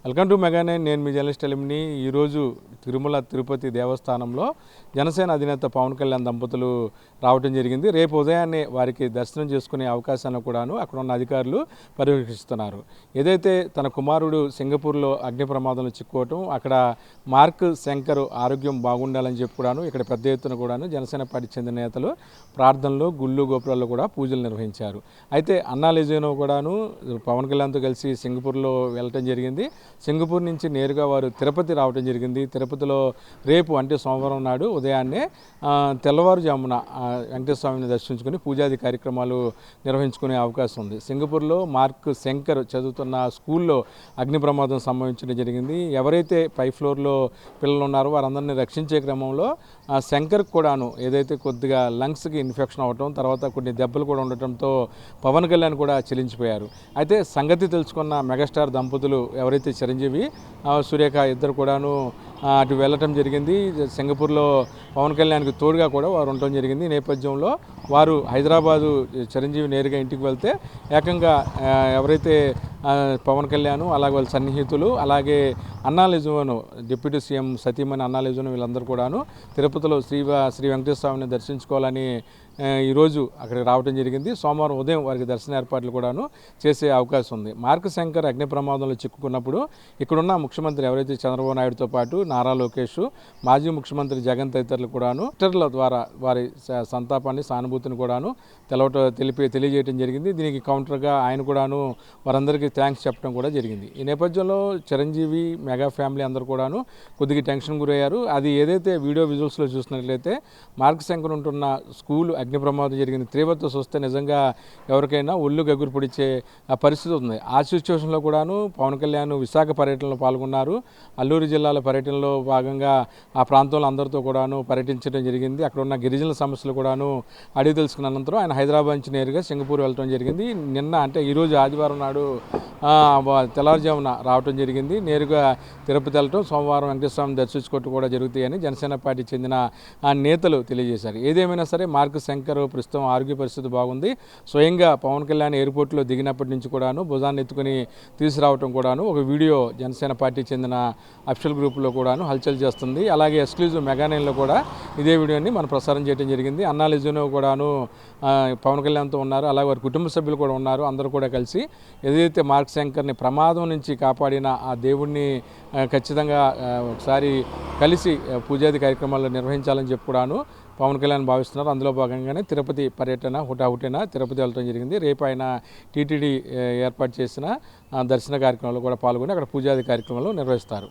Welcome to mega nine. నేను మీ journalist ఎలిమిని. ఈరోజు తిరుమల తిరుపతి దేవస్థానంలో జనసేన అధినేత పవన్ కళ్యాణ్ దంపతులు రావడం జరిగింది. రేపు ఉదయాన్నే వారికి దర్శనం చేసుకునే అవకాశాన్ని కూడాను అక్కడ ఉన్న అధికారులు పర్యవేక్షిస్తున్నారు. ఏదైతే తన కుమారుడు సింగపూర్లో అగ్ని ప్రమాదంలో చిక్కుకోవటం, అక్కడ మార్క్ శంకర్ ఆరోగ్యం బాగుండాలని చెప్పి కూడాను ఇక్కడ పెద్ద ఎత్తున కూడాను జనసేన పార్టీ చెందిన నేతలు ప్రార్థనలు, గుళ్ళు, గోపురాల్లో కూడా పూజలు నిర్వహించారు. అయితే అన్నా లెజెనో కూడాను పవన్ కళ్యాణ్తో కలిసి సింగపూర్లో వెళ్ళటం జరిగింది. సింగపూర్ నుంచి నేరుగా వారు తిరుపతి రావడం జరిగింది. తిరుపతిలో రేపు అంటే సోమవారం నాడు ఉదయాన్నే తెల్లవారుజామున వెంకటేశ్వర స్వామిని దర్శించుకుని పూజాది కార్యక్రమాలు నిర్వహించుకునే అవకాశం ఉంది. సింగపూర్లో మార్క్ శంకర్ చదువుతున్న స్కూల్లో అగ్ని ప్రమాదం సంభవించడం జరిగింది. ఎవరైతే పై ఫ్లోర్లో పిల్లలు ఉన్నారో వారందరినీ రక్షించే క్రమంలో శంకర్ కూడాను ఏదైతే కొద్దిగా లంగ్స్కి ఇన్ఫెక్షన్ అవ్వటం, తర్వాత కొన్ని దెబ్బలు కూడా ఉండటంతో పవన్ కళ్యాణ్ కూడా చెలించిపోయారు. అయితే సంగతి తెలుసుకున్న మెగాస్టార్ దంపతులు ఎవరైతే చిరంజీవి, సురేఖ ఇద్దరు కూడాను అటు వెళ్ళటం జరిగింది. సింగపూర్లో పవన్ కళ్యాణ్కి తోడుగా కూడా వారు ఉండటం జరిగింది. ఈ నేపథ్యంలో వారు హైదరాబాదు చిరంజీవి నేరుగా ఇంటికి వెళ్తే ఏకంగా ఎవరైతే పవన్ కళ్యాణ్ అలాగే వాళ్ళ సన్నిహితులు, అలాగే అన్నా లెజెనో డిప్యూటీ సీఎం సతీమణి అన్నా లెజెనో వీళ్ళందరూ కూడాను తిరుపతిలో శ్రీ వెంకటేశ్వర స్వామిని దర్శించుకోవాలని ఈరోజు అక్కడికి రావడం జరిగింది. సోమవారం ఉదయం వారికి దర్శన ఏర్పాట్లు కూడాను చేసే అవకాశం ఉంది. మార్క్ శంకర్ అగ్ని ప్రమాదంలో చిక్కుకున్నప్పుడు ఇక్కడున్న ముఖ్యమంత్రి ఎవరైతే చంద్రబాబు నాయుడుతో పాటు నారా లోకేష్, మాజీ ముఖ్యమంత్రి జగన్ తదితరులు కూడాను ట్విట్టర్ల ద్వారా వారి సంతాపాన్ని, సానుభూతిని కూడాను తెలియజేయడం జరిగింది. దీనికి కౌంటర్గా ఆయన కూడాను వారందరికీ థ్యాంక్స్ చెప్పడం కూడా జరిగింది. ఈ నేపథ్యంలో చిరంజీవి, మెగా ఫ్యామిలీ అందరూ కూడాను కొద్దిగా టెన్షన్ గురయ్యారు. అది ఏదైతే వీడియో విజువల్స్లో చూసినట్లయితే మార్క్ శంకర్ ఉంటున్న స్కూల్ అగ్ని ప్రమాదం జరిగింది. తీవ్రత చూస్తే నిజంగా ఎవరికైనా ఒళ్ళు గగురు పొడిచే పరిస్థితి ఉంది. ఆ సిచ్యువేషన్లో కూడాను పవన్ కళ్యాణ్ విశాఖ పర్యటనలో పాల్గొన్నారు. అల్లూరు జిల్లాల పర్యటనలో భాగంగా ఆ ప్రాంతంలో అందరితో కూడాను పర్యటించడం జరిగింది. అక్కడ ఉన్న గిరిజనుల సమస్యలు కూడాను అడిగి తెలుసుకున్న అనంతరం ఆయన హైదరాబాద్ నుంచి నేరుగా సింగపూర్ వెళ్ళడం జరిగింది. నిన్న అంటే ఈరోజు ఆదివారం నాడు తెల్లవారుజామున రావడం జరిగింది. నేరుగా తిరుపతి వెళ్ళటం, సోమవారం వెంకటేశ్వర స్వామిని దర్శించుకోవటం కూడా జరుగుతాయని జనసేన పార్టీ చెందిన నేతలు తెలియజేశారు. ఏదేమైనా సరే మార్క్ శంకర్ ప్రస్తుతం ఆరోగ్య పరిస్థితి బాగుంది. స్వయంగా పవన్ కళ్యాణ్ ఎయిర్పోర్ట్లో దిగినప్పటి నుంచి కూడాను భుజాన్ని ఎత్తుకుని తీసుకురావటం కూడాను ఒక వీడియో జనసేన పార్టీ చెందిన అఫీషియల్ గ్రూప్లో కూడాను హల్చల్ చేస్తుంది. అలాగే ఎక్స్క్లూజివ్ మెగా నైన్లో కూడా ఇదే వీడియోని మనం ప్రసారం చేయడం జరిగింది. అన్నా లెజెనో కూడాను పవన్ కళ్యాణ్తో ఉన్నారు. అలాగే వారి కుటుంబ సభ్యులు కూడా ఉన్నారు. అందరూ కూడా కలిసి ఏదైతే మార్క్ శంకర్ని ప్రమాదం నుంచి కాపాడిన ఆ దేవుణ్ణి ఖచ్చితంగా ఒకసారి కలిసి పూజాది కార్యక్రమాలు నిర్వహించాలని చెప్పి కూడాను పవన్ కళ్యాణ్ భావిస్తున్నారు. అందులో భాగంగానే తిరుపతి పర్యటన హుటాహుటిన తిరుపతి వెళ్ళడం జరిగింది. రేపు ఆయన టీటీడీ ఏర్పాటు చేసిన దర్శన కార్యక్రమంలో కూడా పాల్గొని అక్కడ పూజాది కార్యక్రమాలు నిర్వహిస్తారు.